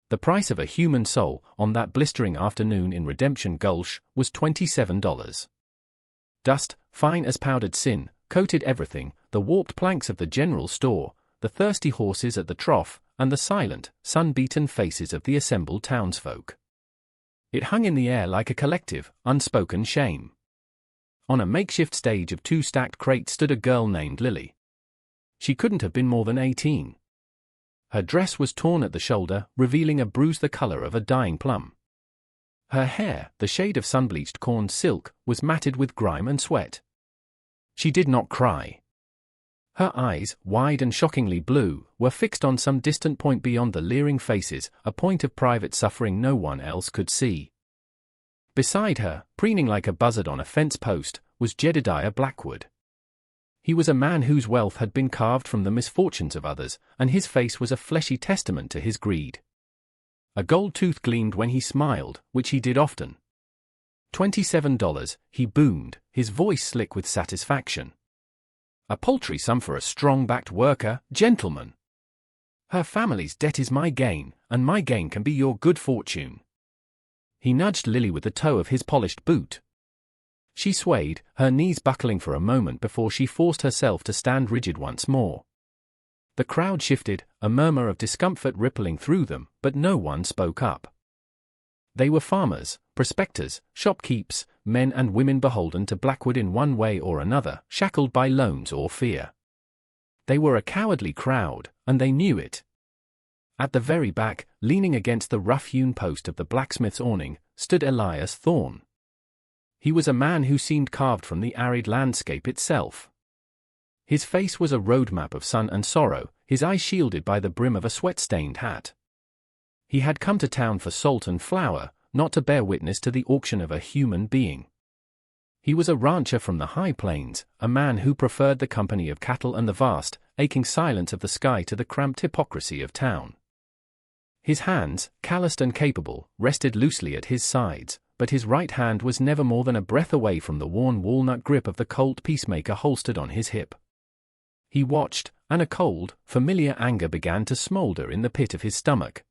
The price of a human soul on that blistering afternoon in Redemption Gulch was $27. Dust, fine as powdered sin, coated everything: the warped planks of the general store, the thirsty horses at the trough, and the silent, sun-beaten faces of the assembled townsfolk. It hung in the air like a collective, unspoken shame. On a makeshift stage of 2 stacked crates stood a girl named Lily. She couldn't have been more than 18. Her dress was torn at the shoulder, revealing a bruise the color of a dying plum. Her hair, the shade of sun-bleached corn silk, was matted with grime and sweat. She did not cry. Her eyes, wide and shockingly blue, were fixed on some distant point beyond the leering faces, a point of private suffering no one else could see. Beside her, preening like a buzzard on a fence post, was Jedediah Blackwood. He was a man whose wealth had been carved from the misfortunes of others, and his face was a fleshy testament to his greed. A gold tooth gleamed when he smiled, which he did often. $27, he boomed, his voice slick with satisfaction. A paltry sum for a strong-backed worker, gentlemen. Her family's debt is my gain, and my gain can be your good fortune. He nudged Lily with the toe of his polished boot. She swayed, her knees buckling for a moment before she forced herself to stand rigid once more. The crowd shifted, a murmur of discomfort rippling through them, but no one spoke up. They were farmers, prospectors, shopkeepers, men and women beholden to Blackwood in one way or another, shackled by loans or fear. They were a cowardly crowd, and they knew it. At the very back, leaning against the rough-hewn post of the blacksmith's awning, stood Elias Thorne. He was a man who seemed carved from the arid landscape itself. His face was a roadmap of sun and sorrow, his eyes shielded by the brim of a sweat-stained hat. He had come to town for salt and flour, not to bear witness to the auction of a human being. He was a rancher from the high plains, a man who preferred the company of cattle and the vast, aching silence of the sky to the cramped hypocrisy of town. His hands, calloused and capable, rested loosely at his sides, but his right hand was never more than a breath away from the worn walnut grip of the Colt Peacemaker holstered on his hip. He watched, and a cold, familiar anger began to smolder in the pit of his stomach.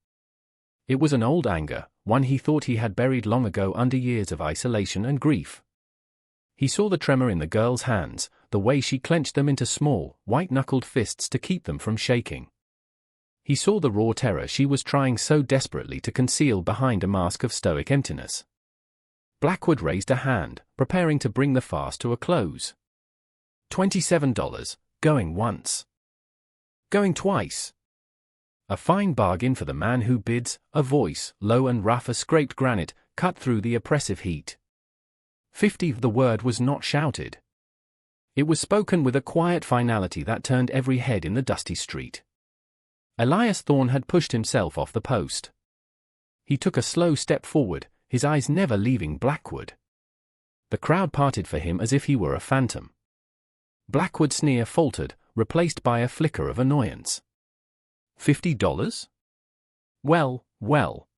It was an old anger, one he thought he had buried long ago under years of isolation and grief. He saw the tremor in the girl's hands, the way she clenched them into small, white-knuckled fists to keep them from shaking. He saw the raw terror she was trying so desperately to conceal behind a mask of stoic emptiness. Blackwood raised a hand, preparing to bring the fast to a close. $27, going once. Going twice. A fine bargain for the man who bids. A voice, low and rough as scraped granite, cut through the oppressive heat. 50. The word was not shouted. It was spoken with a quiet finality that turned every head in the dusty street. Elias Thorne had pushed himself off the post. He took a slow step forward, his eyes never leaving Blackwood. The crowd parted for him as if he were a phantom. Blackwood's sneer faltered, replaced by a flicker of annoyance. $50? Well, well.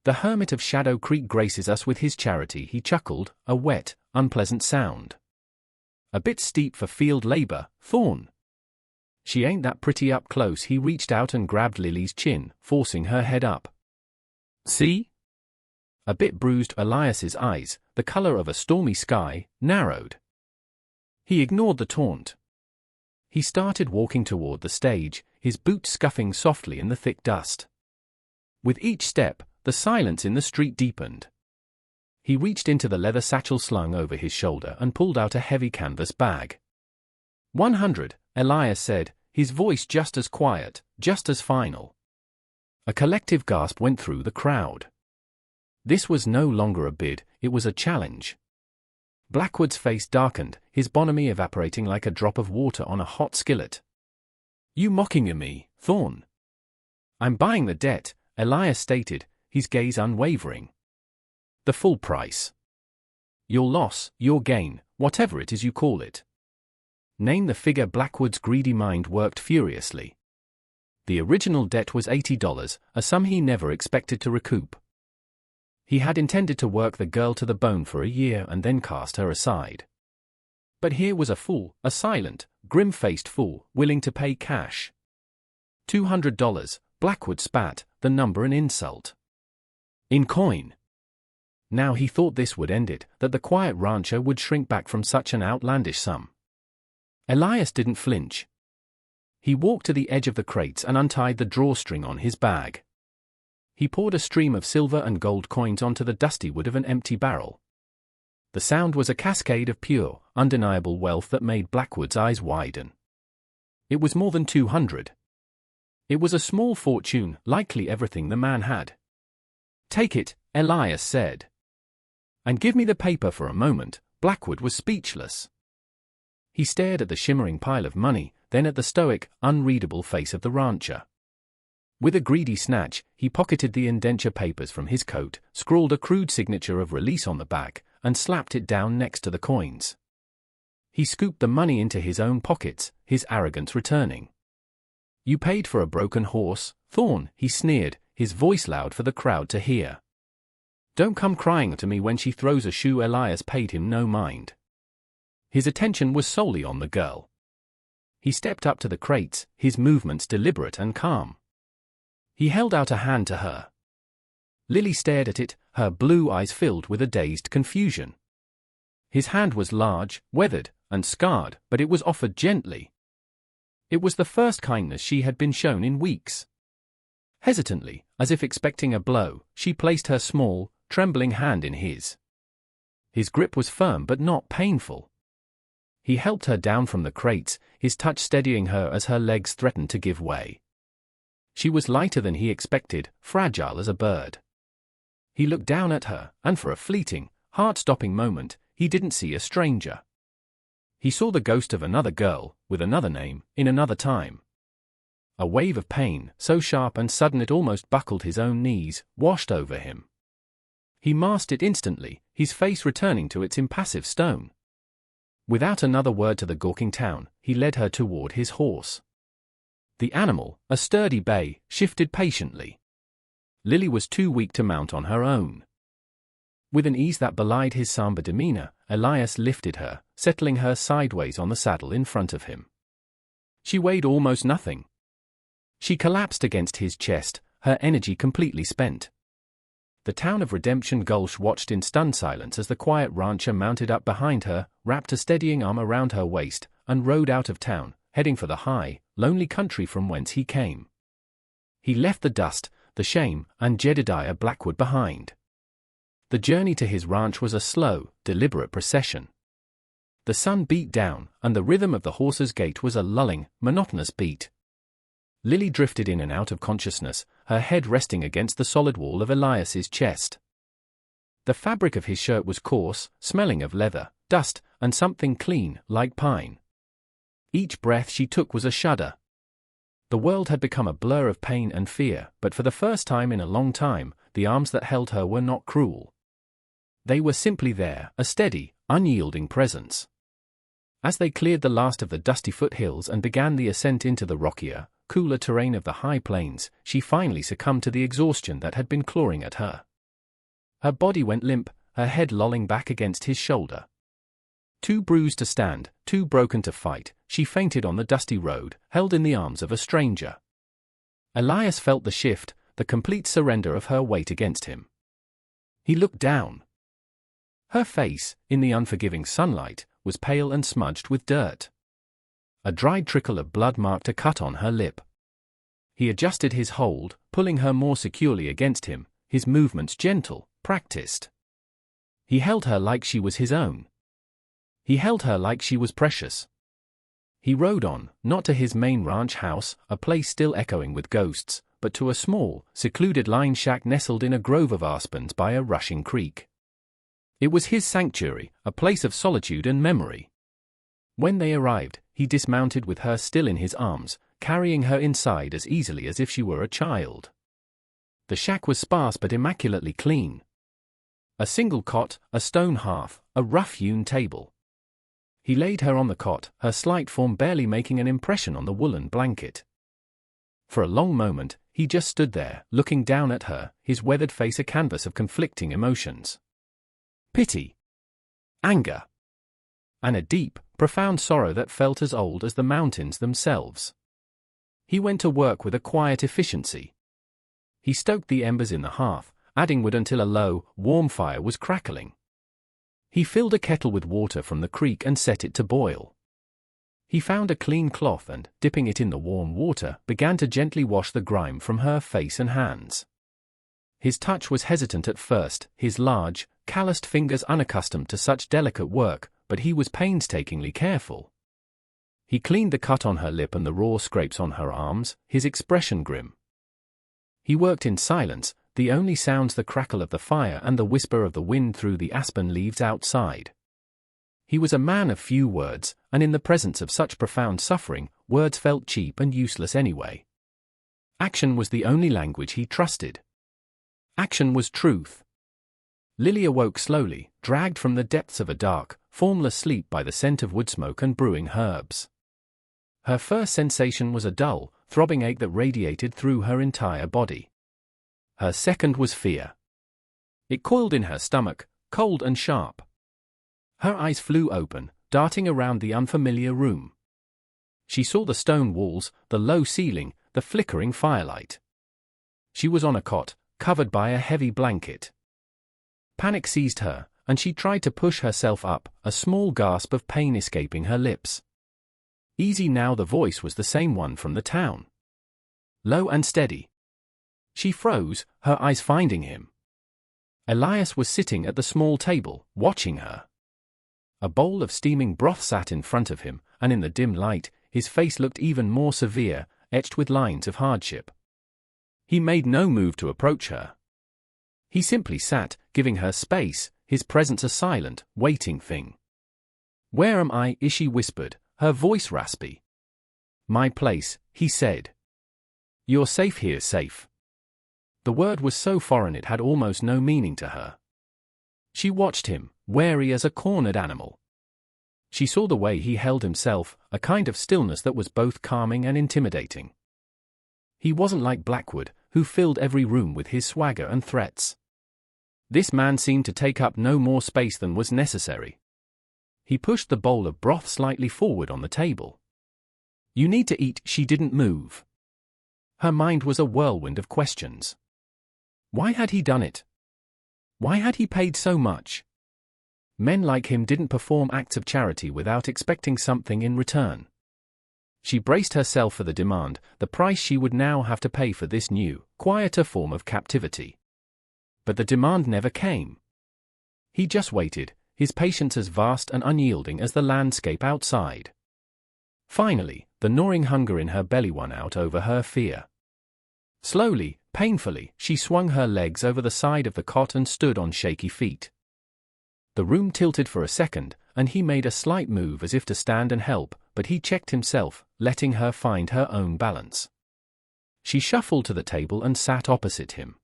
The hermit of Shadow Creek graces us with his charity, he chuckled, a wet, unpleasant sound. A bit steep for field labor, Thorne. She ain't that pretty up close. He reached out and grabbed Lily's chin, forcing her head up. See? A bit bruised. Elias's eyes, the color of a stormy sky, narrowed. He ignored the taunt. He started walking toward the stage, his boots scuffing softly in the thick dust. With each step, the silence in the street deepened. He reached into the leather satchel slung over his shoulder and pulled out a heavy canvas bag. 100, Elias said, his voice just as quiet, just as final. A collective gasp went through the crowd. This was no longer a bid, it was a challenge. Blackwood's face darkened, his bonhomie evaporating like a drop of water on a hot skillet. You mocking me, Thorne? I'm buying the debt, Elias stated, his gaze unwavering. The full price. Your loss, your gain, whatever it is you call it. Name the figure. Blackwood's greedy mind worked furiously. The original debt was $80, a sum he never expected to recoup. He had intended to work the girl to the bone for a year and then cast her aside. But here was a fool, a silent, grim-faced fool, willing to pay cash. $200, Blackwood spat, the number an insult. In coin. Now he thought this would end it, that the quiet rancher would shrink back from such an outlandish sum. Elias didn't flinch. He walked to the edge of the crates and untied the drawstring on his bag. He poured a stream of silver and gold coins onto the dusty wood of an empty barrel. The sound was a cascade of pure, undeniable wealth that made Blackwood's eyes widen. It was more than 200. It was a small fortune, likely everything the man had. "Take it," Elias said. "And give me the paper for a moment." Blackwood was speechless. He stared at the shimmering pile of money, then at the stoic, unreadable face of the rancher. With a greedy snatch, he pocketed the indenture papers from his coat, scrawled a crude signature of release on the back, and slapped it down next to the coins. He scooped the money into his own pockets, his arrogance returning. "You paid for a broken horse, Thorne," he sneered, his voice loud for the crowd to hear. "Don't come crying to me when she throws a shoe." Elias paid him no mind. His attention was solely on the girl. He stepped up to the crates, his movements deliberate and calm. He held out a hand to her. Lily stared at it, her blue eyes filled with a dazed confusion. His hand was large, weathered, and scarred, but it was offered gently. It was the first kindness she had been shown in weeks. Hesitantly, as if expecting a blow, she placed her small, trembling hand in his. His grip was firm but not painful. He helped her down from the crates, his touch steadying her as her legs threatened to give way. She was lighter than he expected, fragile as a bird. He looked down at her, and for a fleeting, heart-stopping moment, he didn't see a stranger. He saw the ghost of another girl, with another name, in another time. A wave of pain, so sharp and sudden it almost buckled his own knees, washed over him. He masked it instantly, his face returning to its impassive stone. Without another word to the gawking town, he led her toward his horse. The animal, a sturdy bay, shifted patiently. Lily was too weak to mount on her own. With an ease that belied his somber demeanor, Elias lifted her, settling her sideways on the saddle in front of him. She weighed almost nothing. She collapsed against his chest, her energy completely spent. The town of Redemption Gulch watched in stunned silence as the quiet rancher mounted up behind her, wrapped a steadying arm around her waist, and rode out of town, heading for the high, lonely country from whence he came. He left the dust, the shame, and Jedediah Blackwood behind. The journey to his ranch was a slow, deliberate procession. The sun beat down, and the rhythm of the horse's gait was a lulling, monotonous beat. Lily drifted in and out of consciousness, her head resting against the solid wall of Elias's chest. The fabric of his shirt was coarse, smelling of leather, dust, and something clean, like pine. Each breath she took was a shudder. The world had become a blur of pain and fear, but for the first time in a long time, the arms that held her were not cruel. They were simply there, a steady, unyielding presence. As they cleared the last of the dusty foothills and began the ascent into the rockier, cooler terrain of the high plains, she finally succumbed to the exhaustion that had been clawing at her. Her body went limp, her head lolling back against his shoulder. Too bruised to stand, too broken to fight, she fainted on the dusty road, held in the arms of a stranger. Elias felt the shift, the complete surrender of her weight against him. He looked down. Her face, in the unforgiving sunlight, was pale and smudged with dirt. A dried trickle of blood marked a cut on her lip. He adjusted his hold, pulling her more securely against him, his movements gentle, practiced. He held her like she was his own. He held her like she was precious. He rode on, not to his main ranch house, a place still echoing with ghosts, but to a small, secluded line shack nestled in a grove of aspens by a rushing creek. It was his sanctuary, a place of solitude and memory. When they arrived, he dismounted with her still in his arms, carrying her inside as easily as if she were a child. The shack was sparse but immaculately clean. A single cot, a stone hearth, a rough-hewn table. He laid her on the cot, her slight form barely making an impression on the woolen blanket. For a long moment, he just stood there, looking down at her, his weathered face a canvas of conflicting emotions. Pity. Anger. And a deep, profound sorrow that felt as old as the mountains themselves. He went to work with a quiet efficiency. He stoked the embers in the hearth, adding wood until a low, warm fire was crackling. He filled a kettle with water from the creek and set it to boil. He found a clean cloth and, dipping it in the warm water, began to gently wash the grime from her face and hands. His touch was hesitant at first, his large, calloused fingers unaccustomed to such delicate work, but he was painstakingly careful. He cleaned the cut on her lip and the raw scrapes on her arms, his expression grim. He worked in silence, the only sounds the crackle of the fire and the whisper of the wind through the aspen leaves outside. He was a man of few words, and in the presence of such profound suffering, words felt cheap and useless anyway. Action was the only language he trusted. Action was truth. Lily awoke slowly, dragged from the depths of a dark, formless sleep by the scent of wood smoke and brewing herbs. Her first sensation was a dull, throbbing ache that radiated through her entire body. Her second was fear. It coiled in her stomach, cold and sharp. Her eyes flew open, darting around the unfamiliar room. She saw the stone walls, the low ceiling, the flickering firelight. She was on a cot, covered by a heavy blanket. Panic seized her, and she tried to push herself up, a small gasp of pain escaping her lips. Easy now, the voice was the same one from the town. Low and steady. She froze, her eyes finding him. Elias was sitting at the small table, watching her. A bowl of steaming broth sat in front of him, and in the dim light, his face looked even more severe, etched with lines of hardship. He made no move to approach her. He simply sat, giving her space, his presence a silent, waiting thing. "Where am I?" she whispered, her voice raspy. "My place," he said. "You're safe here, safe." The word was so foreign it had almost no meaning to her. She watched him, wary as a cornered animal. She saw the way he held himself, a kind of stillness that was both calming and intimidating. He wasn't like Blackwood, who filled every room with his swagger and threats. This man seemed to take up no more space than was necessary. He pushed the bowl of broth slightly forward on the table. "You need to eat." She didn't move. Her mind was a whirlwind of questions. Why had he done it? Why had he paid so much? Men like him didn't perform acts of charity without expecting something in return. She braced herself for the demand, the price she would now have to pay for this new, quieter form of captivity. But the demand never came. He just waited, his patience as vast and unyielding as the landscape outside. Finally, the gnawing hunger in her belly won out over her fear. Slowly, painfully, she swung her legs over the side of the cot and stood on shaky feet. The room tilted for a second, and he made a slight move as if to stand and help, but he checked himself, letting her find her own balance. She shuffled to the table and sat opposite him.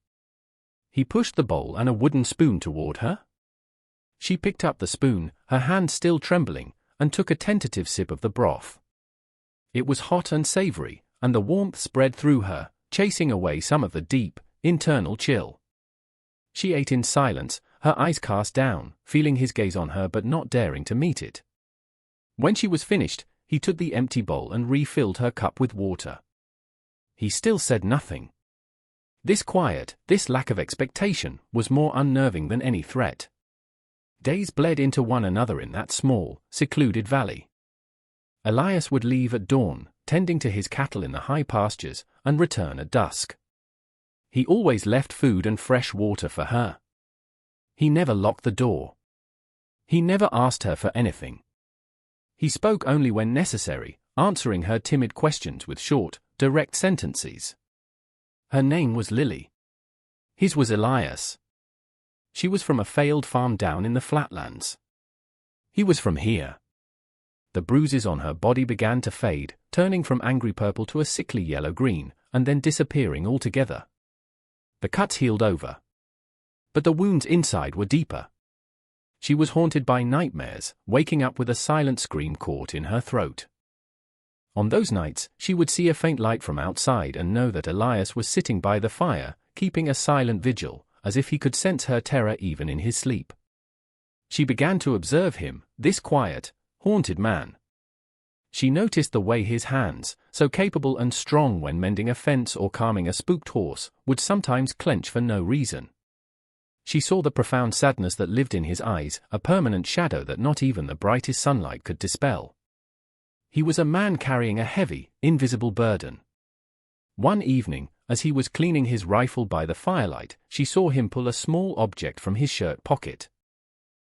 He pushed the bowl and a wooden spoon toward her. She picked up the spoon, her hand still trembling, and took a tentative sip of the broth. It was hot and savory, and the warmth spread through her, chasing away some of the deep, internal chill. She ate in silence, her eyes cast down, feeling his gaze on her but not daring to meet it. When she was finished, he took the empty bowl and refilled her cup with water. He still said nothing. This quiet, this lack of expectation, was more unnerving than any threat. Days bled into one another in that small, secluded valley. Elias would leave at dawn, tending to his cattle in the high pastures, and return at dusk. He always left food and fresh water for her. He never locked the door. He never asked her for anything. He spoke only when necessary, answering her timid questions with short, direct sentences. Her name was Lily. His was Elias. She was from a failed farm down in the flatlands. He was from here. The bruises on her body began to fade, turning from angry purple to a sickly yellow-green, and then disappearing altogether. The cuts healed over. But the wounds inside were deeper. She was haunted by nightmares, waking up with a silent scream caught in her throat. On those nights, she would see a faint light from outside and know that Elias was sitting by the fire, keeping a silent vigil, as if he could sense her terror even in his sleep. She began to observe him, this quiet, haunted man. She noticed the way his hands, so capable and strong when mending a fence or calming a spooked horse, would sometimes clench for no reason. She saw the profound sadness that lived in his eyes, a permanent shadow that not even the brightest sunlight could dispel. He was a man carrying a heavy, invisible burden. One evening, as he was cleaning his rifle by the firelight, she saw him pull a small object from his shirt pocket.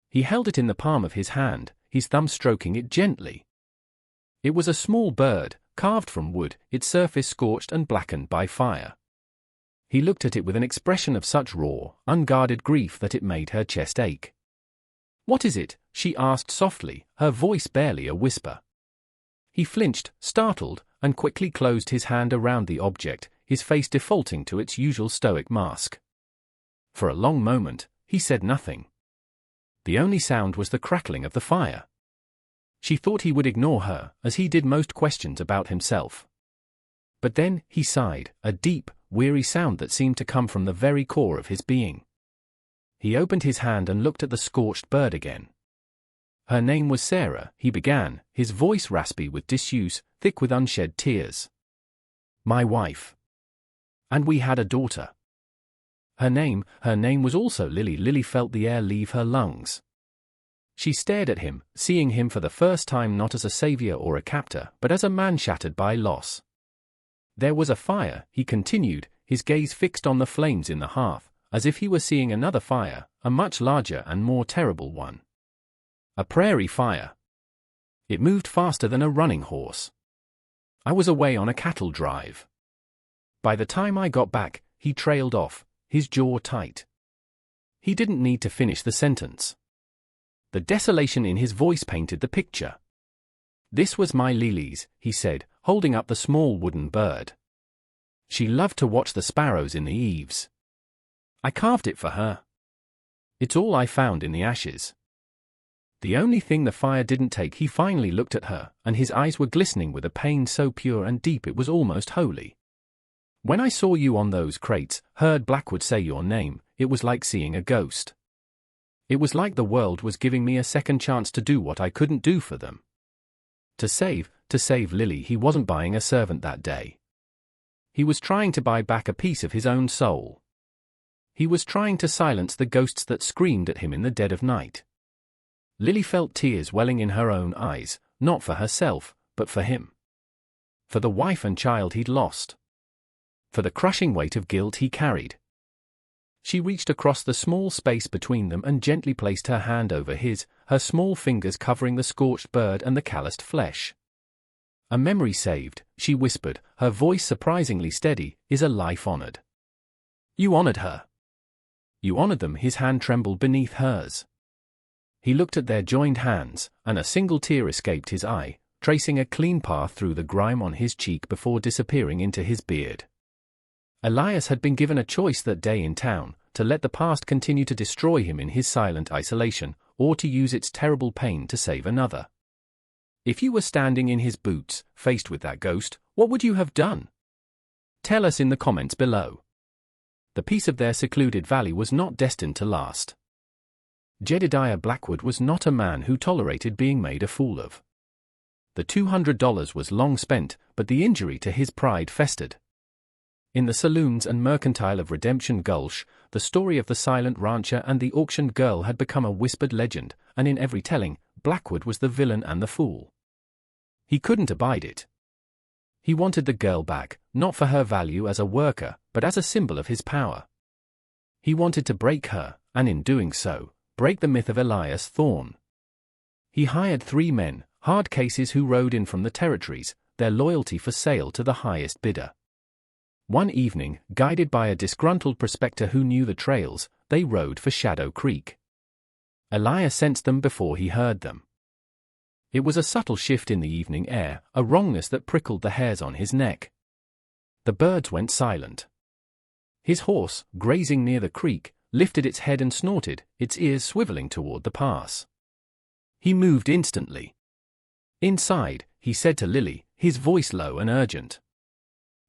He held it in the palm of his hand, his thumb stroking it gently. It was a small bird, carved from wood, its surface scorched and blackened by fire. He looked at it with an expression of such raw, unguarded grief that it made her chest ache. "What is it?" she asked softly, her voice barely a whisper. He flinched, startled, and quickly closed his hand around the object, his face defaulting to its usual stoic mask. For a long moment, he said nothing. The only sound was the crackling of the fire. She thought he would ignore her, as he did most questions about himself. But then, he sighed, a deep, weary sound that seemed to come from the very core of his being. He opened his hand and looked at the scorched bird again. "Her name was Sarah," he began, his voice raspy with disuse, thick with unshed tears. "My wife. And we had a daughter. Her name was also Lily." Lily felt the air leave her lungs. She stared at him, seeing him for the first time not as a savior or a captor, but as a man shattered by loss. "There was a fire," he continued, his gaze fixed on the flames in the hearth, as if he were seeing another fire, a much larger and more terrible one. A prairie fire. It moved faster than a running horse. I was away on a cattle drive. By the time I got back, he trailed off, his jaw tight. He didn't need to finish the sentence. The desolation in his voice painted the picture. "This was my Lily's," he said, holding up the small wooden bird. "She loved to watch the sparrows in the eaves. I carved it for her. It's all I found in the ashes." The only thing the fire didn't take. He finally looked at her, and his eyes were glistening with a pain so pure and deep it was almost holy. "When I saw you on those crates, heard Blackwood say your name, it was like seeing a ghost. It was like the world was giving me a second chance to do what I couldn't do for them. To save Lily." He wasn't buying a servant that day. He was trying to buy back a piece of his own soul. He was trying to silence the ghosts that screamed at him in the dead of night. Lily felt tears welling in her own eyes, not for herself, but for him. For the wife and child he'd lost. For the crushing weight of guilt he carried. She reached across the small space between them and gently placed her hand over his, her small fingers covering the scorched bird and the calloused flesh. "A memory saved," she whispered, her voice surprisingly steady, "is a life honored. You honored her. You honored them." His hand trembled beneath hers. He looked at their joined hands, and a single tear escaped his eye, tracing a clean path through the grime on his cheek before disappearing into his beard. Elias had been given a choice that day in town, to let the past continue to destroy him in his silent isolation, or to use its terrible pain to save another. If you were standing in his boots, faced with that ghost, what would you have done? Tell us in the comments below. The peace of their secluded valley was not destined to last. Jedediah Blackwood was not a man who tolerated being made a fool of. The $200 was long spent, but the injury to his pride festered. In the saloons and mercantile of Redemption Gulch, the story of the silent rancher and the auctioned girl had become a whispered legend, and in every telling, Blackwood was the villain and the fool. He couldn't abide it. He wanted the girl back, not for her value as a worker, but as a symbol of his power. He wanted to break her, and in doing so, break the myth of Elias Thorne. He hired 3 men, hard cases who rode in from the territories, their loyalty for sale to the highest bidder. One evening, guided by a disgruntled prospector who knew the trails, they rode for Shadow Creek. Elias sensed them before he heard them. It was a subtle shift in the evening air, a wrongness that prickled the hairs on his neck. The birds went silent. His horse, grazing near the creek, lifted its head and snorted, its ears swiveling toward the pass. He moved instantly. "Inside," he said to Lily, his voice low and urgent.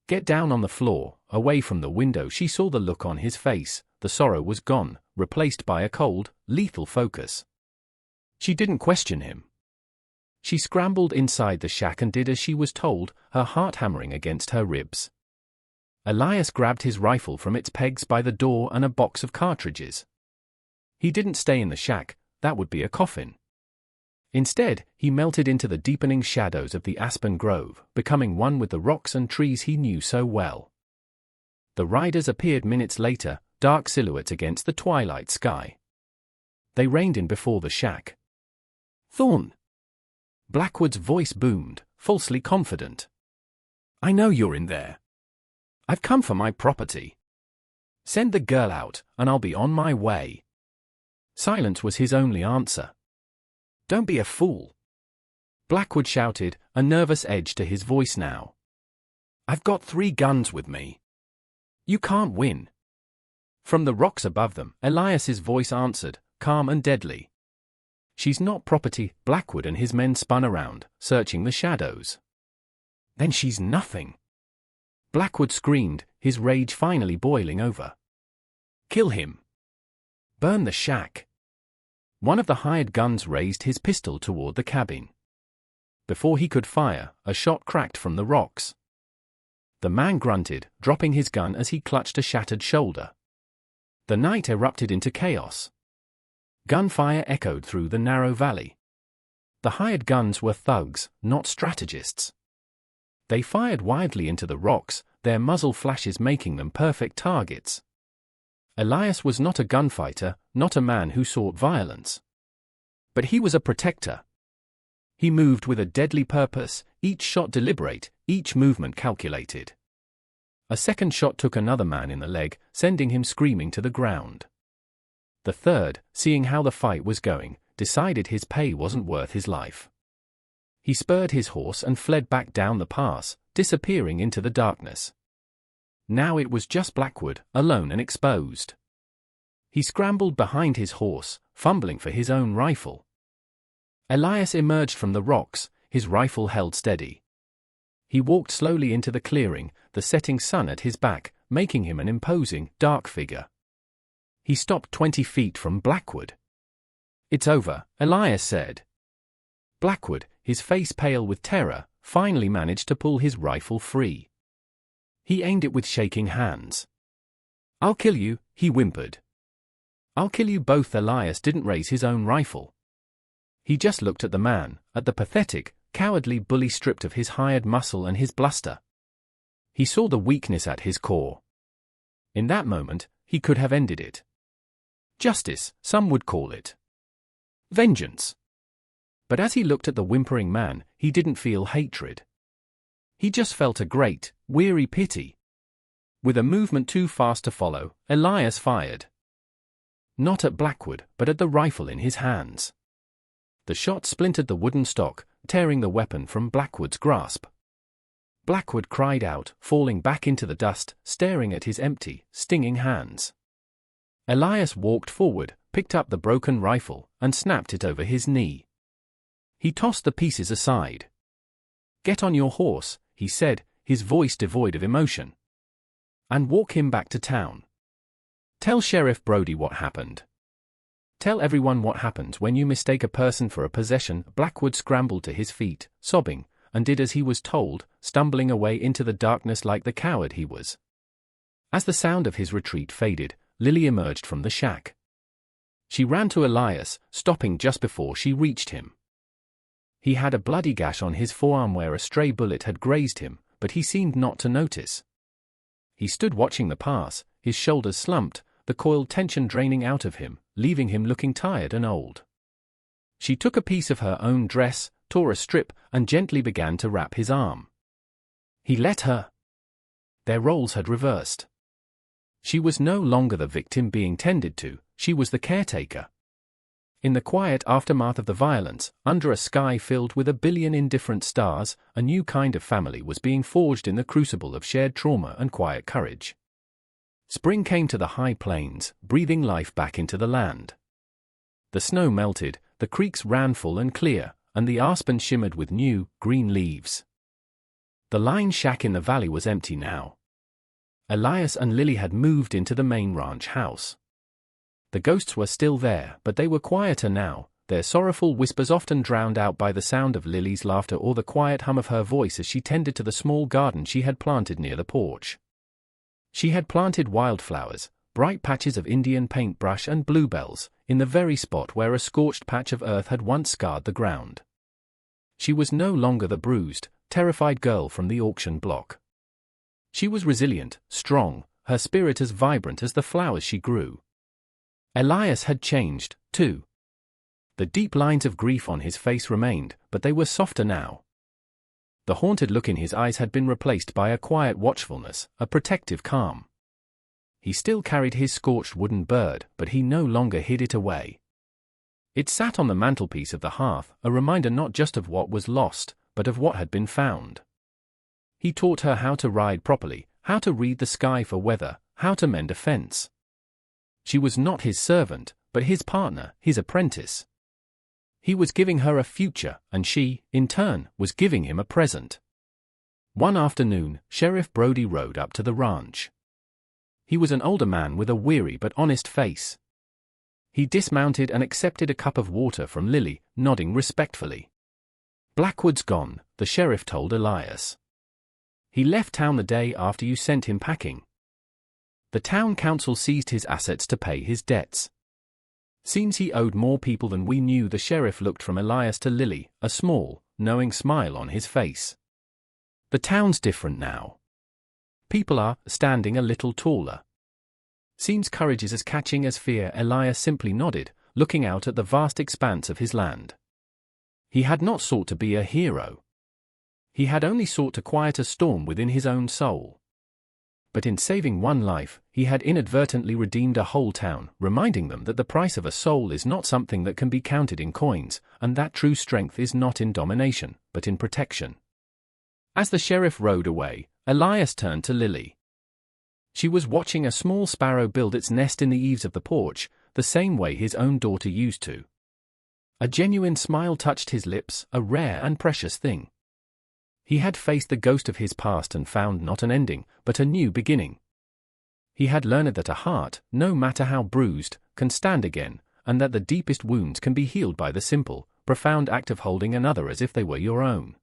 "Get down on the floor." Away from the window she saw the look on his face. The sorrow was gone, replaced by a cold, lethal focus. She didn't question him. She scrambled inside the shack and did as she was told, her heart hammering against her ribs. Elias grabbed his rifle from its pegs by the door and a box of cartridges. He didn't stay in the shack, that would be a coffin. Instead, he melted into the deepening shadows of the aspen grove, becoming one with the rocks and trees he knew so well. The riders appeared minutes later, dark silhouettes against the twilight sky. They reined in before the shack. "Thorn!" Blackwood's voice boomed, falsely confident. "I know you're in there. I've come for my property. Send the girl out, and I'll be on my way." Silence was his only answer. "Don't be a fool," Blackwood shouted, a nervous edge to his voice now. "I've got 3 guns with me. You can't win." From the rocks above them, Elias's voice answered, calm and deadly. "She's not property." Blackwood and his men spun around, searching the shadows. "Then she's nothing," Blackwood screamed, his rage finally boiling over. "Kill him. Burn the shack." One of the hired guns raised his pistol toward the cabin. Before he could fire, a shot cracked from the rocks. The man grunted, dropping his gun as he clutched a shattered shoulder. The night erupted into chaos. Gunfire echoed through the narrow valley. The hired guns were thugs, not strategists. They fired wildly into the rocks, their muzzle flashes making them perfect targets. Elias was not a gunfighter, not a man who sought violence. But he was a protector. He moved with a deadly purpose, each shot deliberate, each movement calculated. A second shot took another man in the leg, sending him screaming to the ground. The third, seeing how the fight was going, decided his pay wasn't worth his life. He spurred his horse and fled back down the pass, disappearing into the darkness. Now it was just Blackwood, alone and exposed. He scrambled behind his horse, fumbling for his own rifle. Elias emerged from the rocks, his rifle held steady. He walked slowly into the clearing, the setting sun at his back, making him an imposing, dark figure. He stopped 20 feet from Blackwood. "It's over," Elias said. Blackwood, his face pale with terror, finally managed to pull his rifle free. He aimed it with shaking hands. "I'll kill you," he whimpered. "I'll kill you both." Elias didn't raise his own rifle. He just looked at the man, at the pathetic, cowardly bully stripped of his hired muscle and his bluster. He saw the weakness at his core. In that moment, he could have ended it. Justice, some would call it. Vengeance. But as he looked at the whimpering man, he didn't feel hatred. He just felt a great, weary pity. With a movement too fast to follow, Elias fired. Not at Blackwood, but at the rifle in his hands. The shot splintered the wooden stock, tearing the weapon from Blackwood's grasp. Blackwood cried out, falling back into the dust, staring at his empty, stinging hands. Elias walked forward, picked up the broken rifle, and snapped it over his knee. He tossed the pieces aside. "Get on your horse," he said, his voice devoid of emotion. "And walk him back to town. Tell Sheriff Brody what happened. Tell everyone what happens when you mistake a person for a possession." Blackwood scrambled to his feet, sobbing, and did as he was told, stumbling away into the darkness like the coward he was. As the sound of his retreat faded, Lily emerged from the shack. She ran to Elias, stopping just before she reached him. He had a bloody gash on his forearm where a stray bullet had grazed him, but he seemed not to notice. He stood watching the pass, his shoulders slumped, the coiled tension draining out of him, leaving him looking tired and old. She took a piece of her own dress, tore a strip, and gently began to wrap his arm. He let her. Their roles had reversed. She was no longer the victim being tended to, she was the caretaker. In the quiet aftermath of the violence, under a sky filled with a billion indifferent stars, a new kind of family was being forged in the crucible of shared trauma and quiet courage. Spring came to the high plains, breathing life back into the land. The snow melted, the creeks ran full and clear, and the aspen shimmered with new, green leaves. The line shack in the valley was empty now. Elias and Lily had moved into the main ranch house. The ghosts were still there, but they were quieter now, their sorrowful whispers often drowned out by the sound of Lily's laughter or the quiet hum of her voice as she tended to the small garden she had planted near the porch. She had planted wildflowers, bright patches of Indian paintbrush and bluebells, in the very spot where a scorched patch of earth had once scarred the ground. She was no longer the bruised, terrified girl from the auction block. She was resilient, strong, her spirit as vibrant as the flowers she grew. Elias had changed, too. The deep lines of grief on his face remained, but they were softer now. The haunted look in his eyes had been replaced by a quiet watchfulness, a protective calm. He still carried his scorched wooden bird, but he no longer hid it away. It sat on the mantelpiece of the hearth, a reminder not just of what was lost, but of what had been found. He taught her how to ride properly, how to read the sky for weather, how to mend a fence. She was not his servant, but his partner, his apprentice. He was giving her a future, and she, in turn, was giving him a present. One afternoon, Sheriff Brody rode up to the ranch. He was an older man with a weary but honest face. He dismounted and accepted a cup of water from Lily, nodding respectfully. "Blackwood's gone," the sheriff told Elias. "He left town the day after you sent him packing. The town council seized his assets to pay his debts. Seems he owed more people than we knew." The sheriff looked from Elias to Lily, a small, knowing smile on his face. "The town's different now. People are standing a little taller. Seems courage is as catching as fear." Elias simply nodded, looking out at the vast expanse of his land. He had not sought to be a hero. He had only sought to quiet a storm within his own soul. But in saving one life, he had inadvertently redeemed a whole town, reminding them that the price of a soul is not something that can be counted in coins, and that true strength is not in domination, but in protection. As the sheriff rode away, Elias turned to Lily. She was watching a small sparrow build its nest in the eaves of the porch, the same way his own daughter used to. A genuine smile touched his lips, a rare and precious thing. He had faced the ghost of his past and found not an ending, but a new beginning. He had learned that a heart, no matter how bruised, can stand again, and that the deepest wounds can be healed by the simple, profound act of holding another as if they were your own.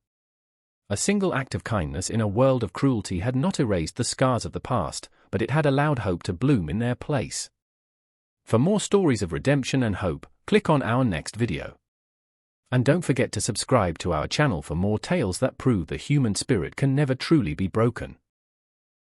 A single act of kindness in a world of cruelty had not erased the scars of the past, but it had allowed hope to bloom in their place. For more stories of redemption and hope, click on our next video. And don't forget to subscribe to our channel for more tales that prove the human spirit can never truly be broken.